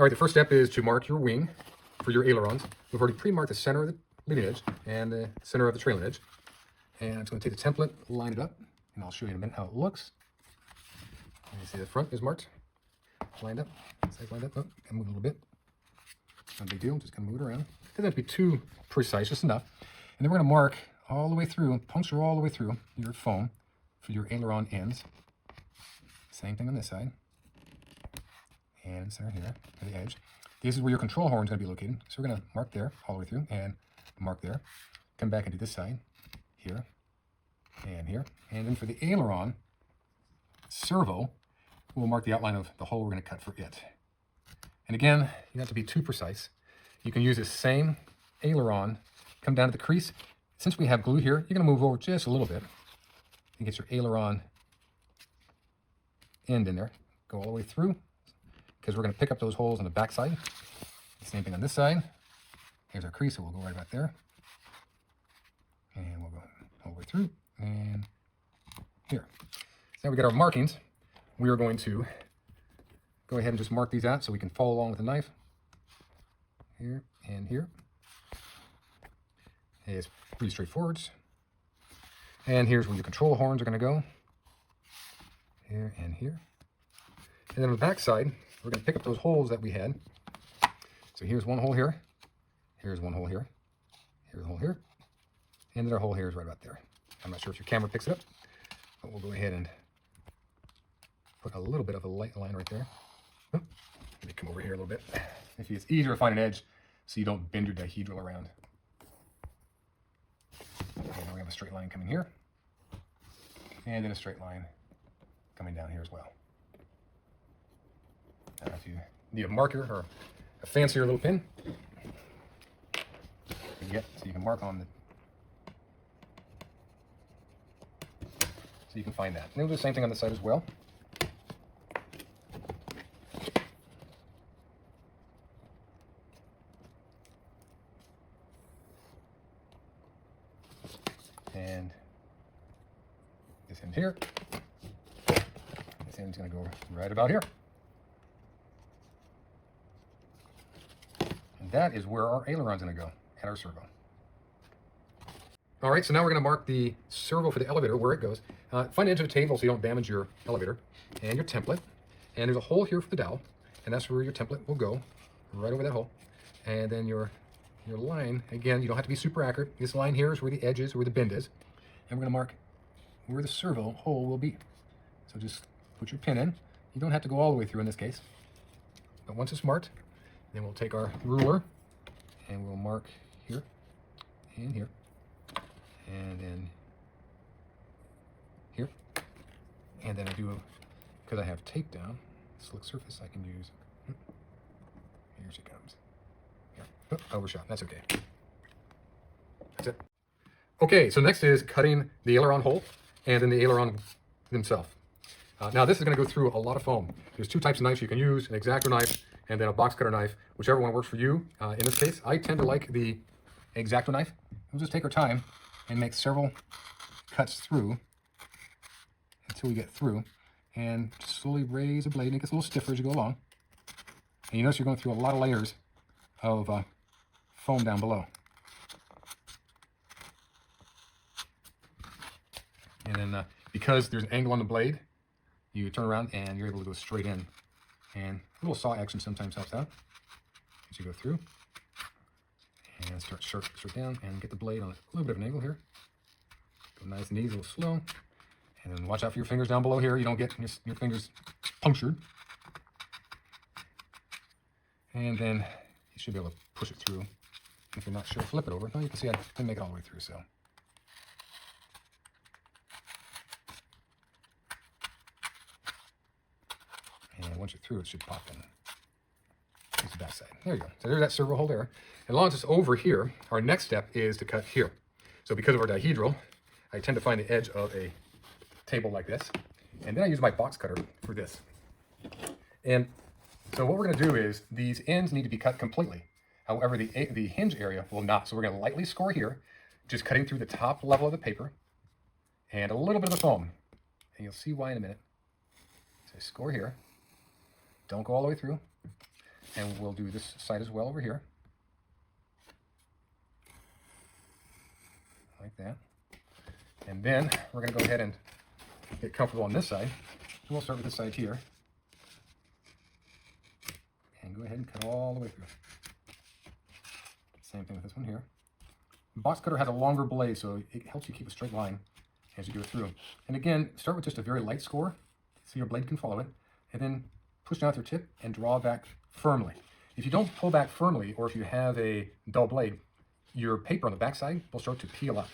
All right, the first step is to mark your wing for your ailerons. We've already pre-marked the center of the leading edge and the center of the trailing edge. And I'm just going to take the template, line it up, and I'll show you in a minute how it looks. And you see the front is marked, lined up, side's lined up. Oh, I move a little bit. Not a big deal, just kind of move it around. Doesn't have to be too precise, just enough. And then we're going to mark all the way through, puncture all the way through your foam for your aileron ends. Same thing on this side. And center here for the edge. This is where your control horn is going to be located. So we're going to mark there all the way through and mark there. Come back into this side, here, and here. And then for the aileron servo, we'll mark the outline of the hole we're going to cut for it. And again, you don't have to be too precise. You can use this same aileron, come down to the crease. Since we have glue here, you're going to move over just a little bit and get your aileron end in there. Go all the way through, because we're going to pick up those holes on the back side. Same thing on this side. Here's our crease, so we'll go right about there. And we'll go all the way through, and here. So now we got our markings. We are going to go ahead and just mark these out so we can follow along with the knife. Here and here. It's pretty straightforward. And here's where your control horns are going to go. Here and here. And then on the back side, we're going to pick up those holes that we had. So here's one hole here. Here's one hole here. Here's a hole here. And then our hole here is right about there. I'm not sure if your camera picks it up, but we'll go ahead and put a little bit of a light line right there. Oh, let me come over here a little bit. It's easier to find an edge so you don't bend your dihedral around. Okay, now we have a straight line coming here. And then a straight line coming down here as well. Now if you need a marker or a fancier little pin, so you can mark on the, so you can find that. And we'll do the same thing on the side as well. And this end here, this end's going to go right about here. And that is where our aileron's going to go, and our servo. All right, so now we're going to mark the servo for the elevator, where it goes. Find the edge of the table so you don't damage your elevator, and your template. And there's a hole here for the dowel, and that's where your template will go, right over that hole. And then your line, again, you don't have to be super accurate. This line here is where the edge is, where the bend is. And we're going to mark where the servo hole will be. So just put your pin in. You don't have to go all the way through in this case. But once it's marked, then we'll take our ruler and we'll mark here and here. And then here. And then I do, because I have tape down, slick surface, I can use, here she comes. Yeah. Oh, overshot, that's okay. That's it. Okay, so next is cutting the aileron hole and then the aileron themselves. Now this is going to go through a lot of foam. There's two types of knives you can use, an X-Acto knife and then a box cutter knife, whichever one works for you. In this case, I tend to like the X-Acto knife. We'll just take our time and make several cuts through until we get through, and slowly raise the blade, and it gets a little stiffer as you go along. And you notice you're going through a lot of layers of foam down below. And then because there's an angle on the blade, you turn around and you're able to go straight in. And a little saw action sometimes helps out as you go through. And start straight down and get the blade on a little bit of an angle here. Go nice and easy, a little slow. And then watch out for your fingers down below here. You don't get your fingers punctured. And then you should be able to push it through. If you're not sure, flip it over. Now you can see I didn't make it all the way through, so. And once you're through, it should pop in. Here's the back side. There you go. So there's that servo hole there. As long as it's over here, our next step is to cut here. So because of our dihedral, I tend to find the edge of a table like this. And then I use my box cutter for this. And so what we're going to do is these ends need to be cut completely. However, the hinge area will not. So we're going to lightly score here, just cutting through the top level of the paper and a little bit of the foam. And you'll see why in a minute. So score here. Don't go all the way through. And we'll do this side as well over here. Like that. And then we're going to go ahead and get comfortable on this side. So we'll start with this side here. And go ahead and cut all the way through. Same thing with this one here. The box cutter has a longer blade, so it helps you keep a straight line as you go through. And again, start with just a very light score so your blade can follow it. And then push down with your tip and draw back firmly. If you don't pull back firmly, or if you have a dull blade, your paper on the back side will start to peel up.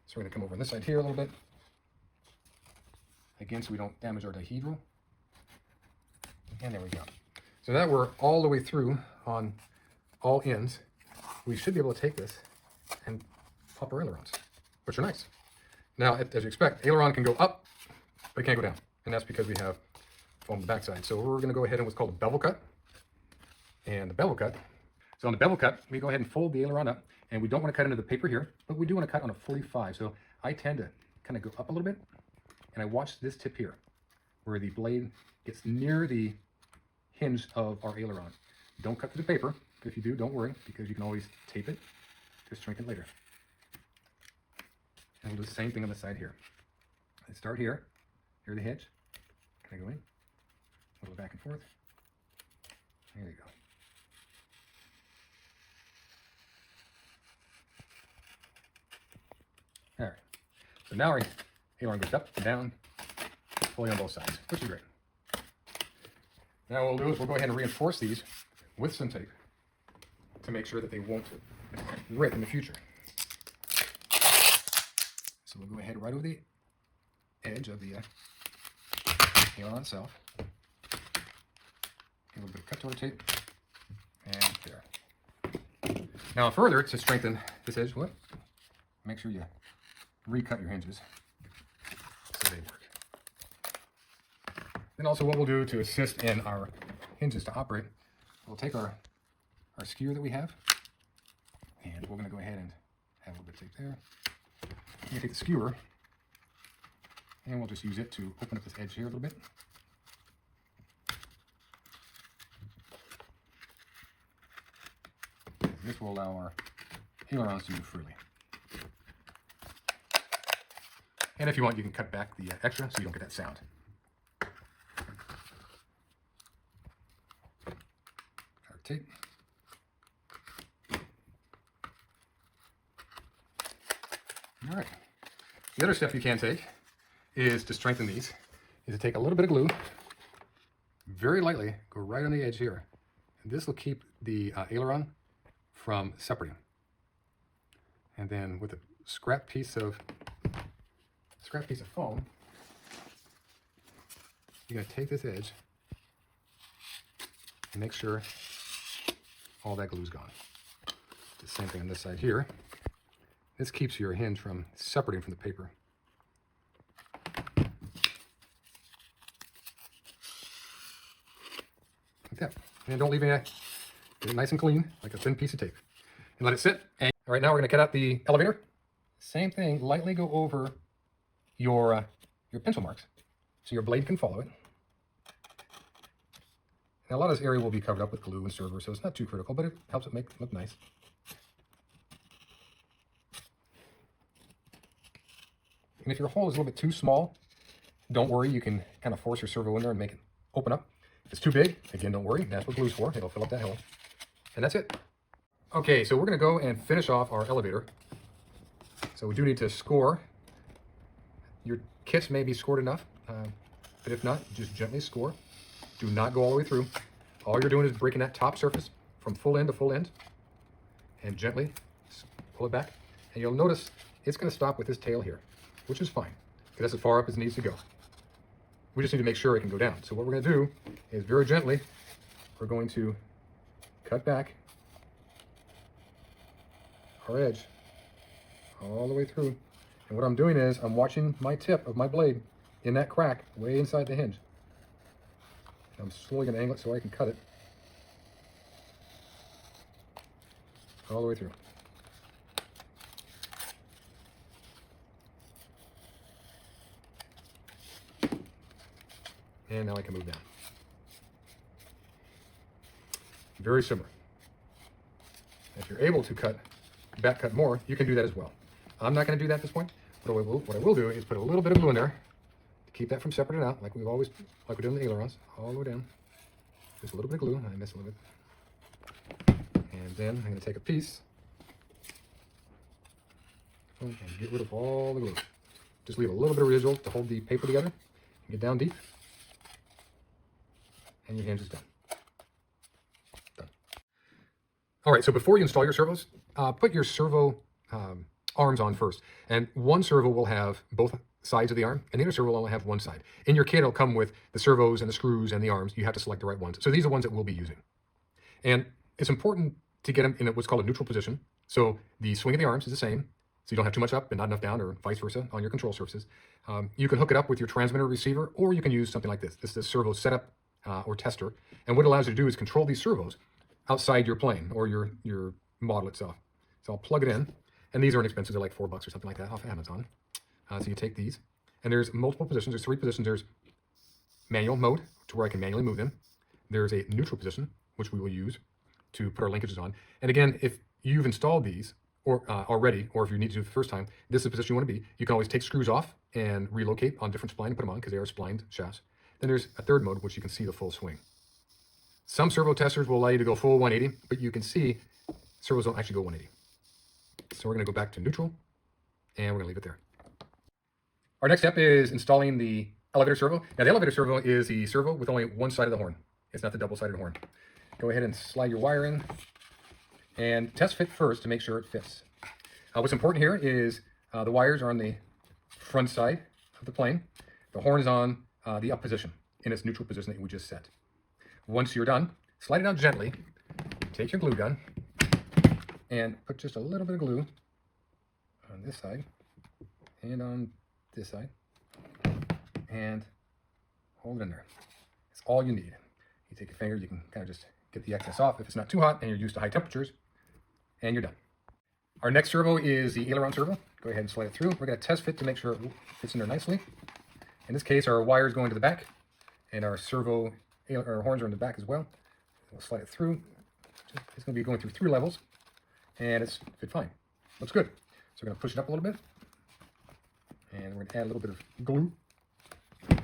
So we're going to come over on this side here a little bit. Again, so we don't damage our dihedral. And there we go. So now we're all the way through on all ends. We should be able to take this and pop our ailerons, which are nice. Now, as you expect, aileron can go up, but it can't go down. And that's because we have foam on the backside. So we're going to go ahead and what's called a bevel cut. And the bevel cut, so on the bevel cut, we go ahead and fold the aileron up, and we don't want to cut into the paper here, but we do want to cut on a 45. So I tend to kind of go up a little bit, and I watch this tip here, where the blade gets near the hinge of our aileron. Don't cut through the paper. If you do, don't worry, because you can always tape it to shrink it later. And we'll do the same thing on the side here. Let's start here. Here's the hinge. Kind of go in, a little back and forth. There you go. All right, so now our aileron goes up and down, fully on both sides, which is great. Now what we'll do is we'll go ahead and reinforce these with some tape to make sure that they won't rip in the future. So we'll go ahead right over the edge of the aileron itself. A little bit of cut tool tape, and there. Now further, to strengthen this edge, make sure you recut your hinges so they work. Then also what we'll do to assist in our hinges to operate, we'll take our skewer that we have, and we're going to go ahead and have a little bit of tape there. We're going to take the skewer, and we'll just use it to open up this edge here a little bit. This will allow our ailerons to move freely. And if you want, you can cut back the extra so you don't get that sound. Our tape. All right. The other step you can take is to strengthen these, is to take a little bit of glue, very lightly, go right on the edge here. And this will keep the aileron from separating. And then with a scrap piece of foam, you're going to take this edge and make sure all that glue is gone. The same thing on this side here. This keeps your hinge from separating from the paper. Like that. And don't leave any, get it nice and clean, like a thin piece of tape. And let it sit. And all right, now we're going to cut out the elevator. Same thing, lightly go over your pencil marks so your blade can follow it. And a lot of this area will be covered up with glue and server, so it's not too critical, but it helps it make it look nice. And if your hole is a little bit too small, don't worry, you can kind of force your servo in there and make it open up. If it's too big, again, don't worry, that's what glue's for, it'll fill up that hole. And that's it. Okay, so we're gonna go and finish off our elevator. So we do need to score. Your kits may be scored enough, but if not, just gently score. Do not go all the way through. All you're doing is breaking that top surface from full end to full end, and gently pull it back. And you'll notice it's gonna stop with this tail here, which is fine, because that's as far up as it needs to go. We just need to make sure it can go down. So what we're gonna do is very gently, we're going to cut back our edge all the way through. And what I'm doing is I'm watching my tip of my blade in that crack way inside the hinge. And I'm slowly gonna angle it so I can cut it all the way through. And now I can move down. Very similar. If you're able to back cut more, you can do that as well. I'm not going to do that at this point. What I will do is put a little bit of glue in there to keep that from separating out, like we do in the ailerons, all the way down. Just a little bit of glue. I missed a little bit. And then I'm going to take a piece and get rid of all the glue. Just leave a little bit of residual to hold the paper together. Get down deep, and your hinge is done. All right, so before you install your servos, put your servo arms on first. And one servo will have both sides of the arm, and the other servo will only have one side. In your kit, it'll come with the servos and the screws and the arms. You have to select the right ones. So these are the ones that we'll be using. And it's important to get them in what's called a neutral position. So the swing of the arms is the same, so you don't have too much up and not enough down, or vice versa on your control surfaces. You can hook it up with your transmitter receiver, or you can use something like this. This is the servo setup or tester. And what it allows you to do is control these servos outside your plane or your model itself. So I'll plug it in, and these are inexpensive. They're like $4 or something like that off Amazon. So you take these, and there's multiple positions. There's 3 positions. There's manual mode, to where I can manually move them. There's a neutral position, which we will use to put our linkages on. And again, if you've installed these or already, or if you need to do it the first time, this is the position you want to be. You can always take screws off and relocate on different spline and put them on, because they are splined shafts. Then there's a third mode, which you can see the full swing. Some servo testers will allow you to go full 180, but you can see servos don't actually go 180. So we're going to go back to neutral, and we're going to leave it there. Our next step is installing the elevator servo. Now, the elevator servo is the servo with only one side of the horn. It's not the double-sided horn. Go ahead and slide your wire in, and test fit first to make sure it fits. What's important here is the wires are on the front side of the plane. The horn is on the up position, in its neutral position that we just set. Once you're done, slide it down gently, take your glue gun, and put just a little bit of glue on this side and on this side, and hold it in there. That's all you need. You take your finger, you can kind of just get the excess off if it's not too hot and you're used to high temperatures, and you're done. Our next servo is the aileron servo. Go ahead and slide it through. We're going to test fit to make sure it fits in there nicely. In this case, our wire is going to the back, and our our horns are in the back as well. We'll slide it through. It's going to be going through 3 levels, and it's fit fine. Looks good. So we're going to push it up a little bit, and we're going to add a little bit of glue on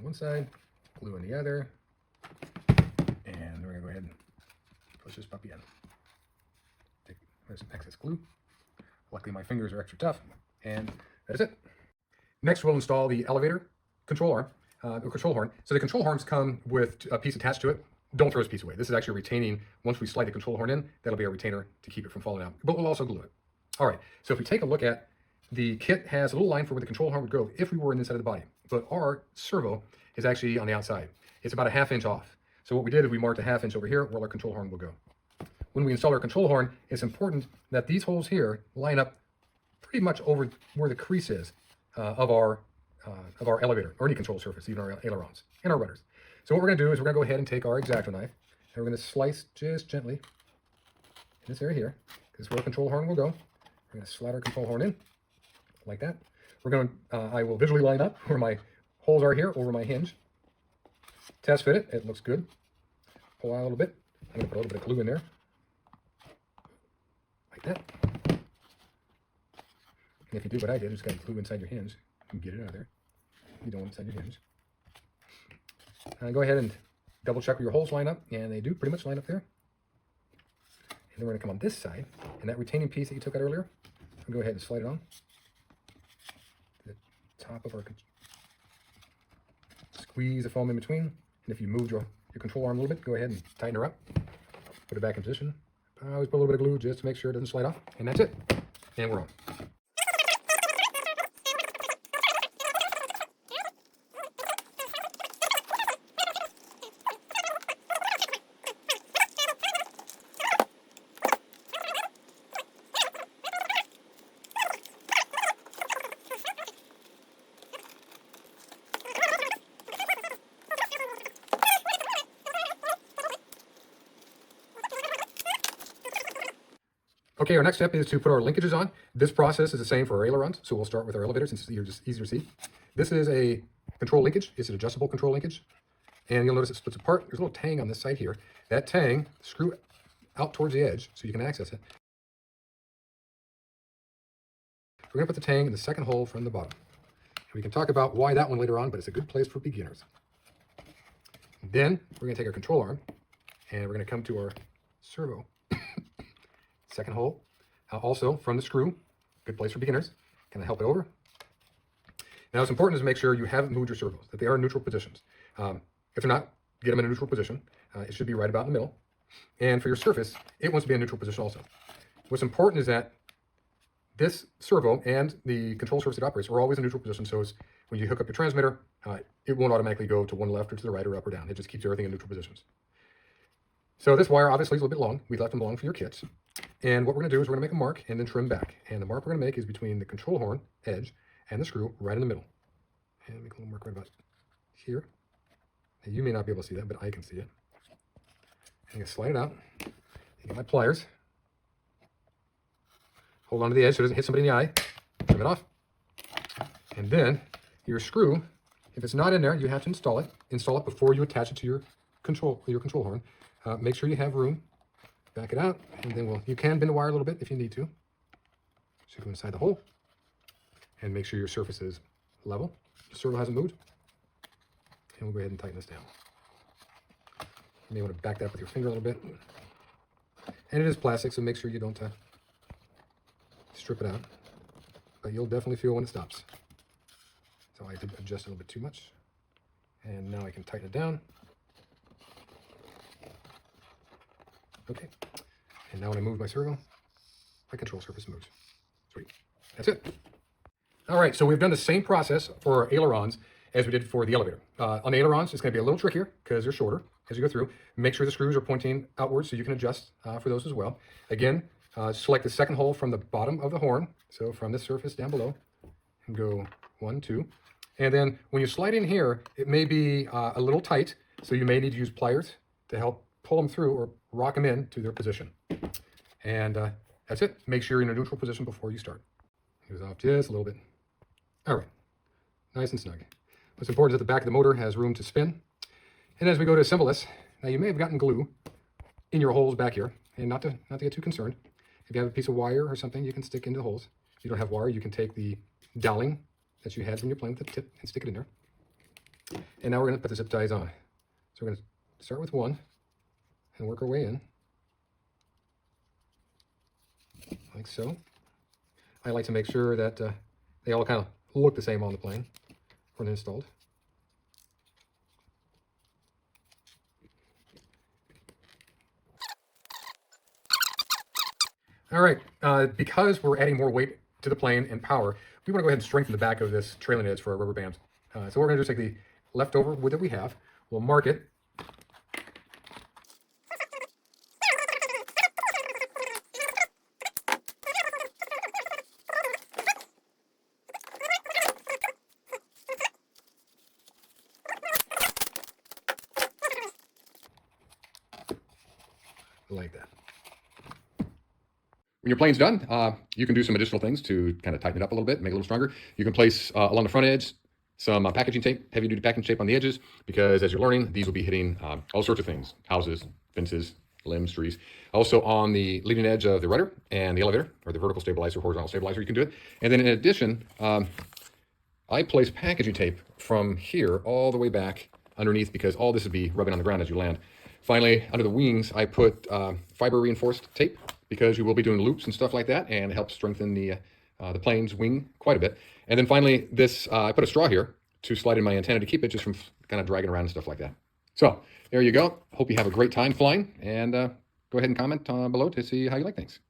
one side, glue on the other, and we're going to go ahead and push this puppy in. There's some excess glue. Luckily, my fingers are extra tough, and that is it. Next, we'll install the elevator control arm. The control horn. So the control horns come with a piece attached to it. Don't throw this piece away. This is actually retaining. Once we slide the control horn in, that'll be a retainer to keep it from falling out. But we'll also glue it. All right. So if we take a look at the kit, has a little line for where the control horn would go if we were in this side of the body. But our servo is actually on the outside. It's about a 1/2 inch off. So what we did is we marked a 1/2 inch over here where our control horn will go. When we install our control horn, it's important that these holes here line up pretty much over where the crease is of our elevator, or any control surface, even our ailerons and our rudders. So what we're going to do is we're going to go ahead and take our X-Acto knife, and we're going to slice just gently in this area here. This is where the control horn will go. We're going to slide our control horn in like that. We're going to, I will visually line up where my holes are here over my hinge. Test fit it. It looks good. Pull out a little bit. I'm going to put a little bit of glue in there, like that. And if you do what I did, just got to glue inside your hinge. You can get it out of there. You don't want it inside your hinge. Go ahead and double check where your holes line up, and they do pretty much line up there. And then we're going to come on this side, and that retaining piece that you took out earlier, we'll go ahead and slide it on to the top of our, squeeze the foam in between, and if you moved your control arm a little bit, go ahead and tighten her up, put it back in position. I always put a little bit of glue just to make sure it doesn't slide off, and that's it. And we're on. Okay, our next step is to put our linkages on. This process is the same for our ailerons, so we'll start with our elevator since it's just easier to see. This is a control linkage. It's an adjustable control linkage. And you'll notice it splits apart. There's a little tang on this side here. That tang, screw out towards the edge so you can access it. We're going to put the tang in the second hole from the bottom. And we can talk about why that one later on, but it's a good place for beginners. Then we're going to take our control arm and we're going to come to our servo. Second hole, also from the screw, good place for beginners. Kind of help it over. Now what's important is to make sure you haven't moved your servos, that they are in neutral positions. If they're not, get them in a neutral position. It should be right about in the middle. And for your surface, it wants to be in a neutral position also. What's important is that this servo and the control surface it operates are always in neutral position, so when you hook up your transmitter, it won't automatically go to one left or to the right or up or down. It just keeps everything in neutral positions. So this wire obviously is a little bit long. We left them long for your kits. And what we're going to do is we're going to make a mark and then trim back. And the mark we're going to make is between the control horn edge and the screw right in the middle. And make a little mark right about here. Now, you may not be able to see that, but I can see it. I'm going to slide it out. I get my pliers. Hold on to the edge so it doesn't hit somebody in the eye. Trim it off. And then your screw, if it's not in there, you have to install it. Install it before you attach it to your control horn. Make sure you have room. Back it out, and then you can bend the wire a little bit if you need to. So go inside the hole, and make sure your surface is level. The servo hasn't moved. And we'll go ahead and tighten this down. You may want to back that up with your finger a little bit. And it is plastic, so make sure you don't strip it out. But you'll definitely feel when it stops. So I did adjust a little bit too much. And now I can tighten it down. Okay, and now when I move my servo, my control surface moves. Sweet. That's it. All right, so we've done the same process for our ailerons as we did for the elevator. On the ailerons, it's going to be a little trickier because they're shorter as you go through. Make sure the screws are pointing outwards so you can adjust for those as well. Again, select the second hole from the bottom of the horn, so from this surface down below, and go 1, 2. And then when you slide in here, it may be a little tight, so you may need to use pliers to help pull them through or rock them in to their position. And that's it. Make sure you're in a neutral position before you start. It goes off just a little bit. All right, nice and snug. What's important is that the back of the motor has room to spin. And as we go to assemble this, now you may have gotten glue in your holes back here, and not to get too concerned. If you have a piece of wire or something, you can stick into the holes. If you don't have wire, you can take the dowling that you had when you're playing with the tip and stick it in there. And now we're going to put the zip ties on. So we're going to start with one and work our way in, like so. I like to make sure that they all kind of look the same on the plane when installed. All right, because we're adding more weight to the plane and power, we want to go ahead and strengthen the back of this trailing edge for our rubber bands. So what we're going to do is take the leftover wood that we have, we'll mark it. Like that. When your plane's done, you can do some additional things to kind of tighten it up a little bit, make it a little stronger. You can place along the front edge some packaging tape, heavy-duty packaging tape on the edges, because as you're learning, these will be hitting all sorts of things: houses, fences, limbs, trees. Also on the leading edge of the rudder and the elevator, or the vertical stabilizer, horizontal stabilizer, you can do it. And then in addition, I place packaging tape from here all the way back underneath, because all this would be rubbing on the ground as you land. Finally, under the wings, I put fiber reinforced tape, because you will be doing loops and stuff like that, and it helps strengthen the plane's wing quite a bit. And then finally, this I put a straw here to slide in my antenna to keep it just from kind of dragging around and stuff like that. So there you go. Hope you have a great time flying, and go ahead and comment below to see how you like things.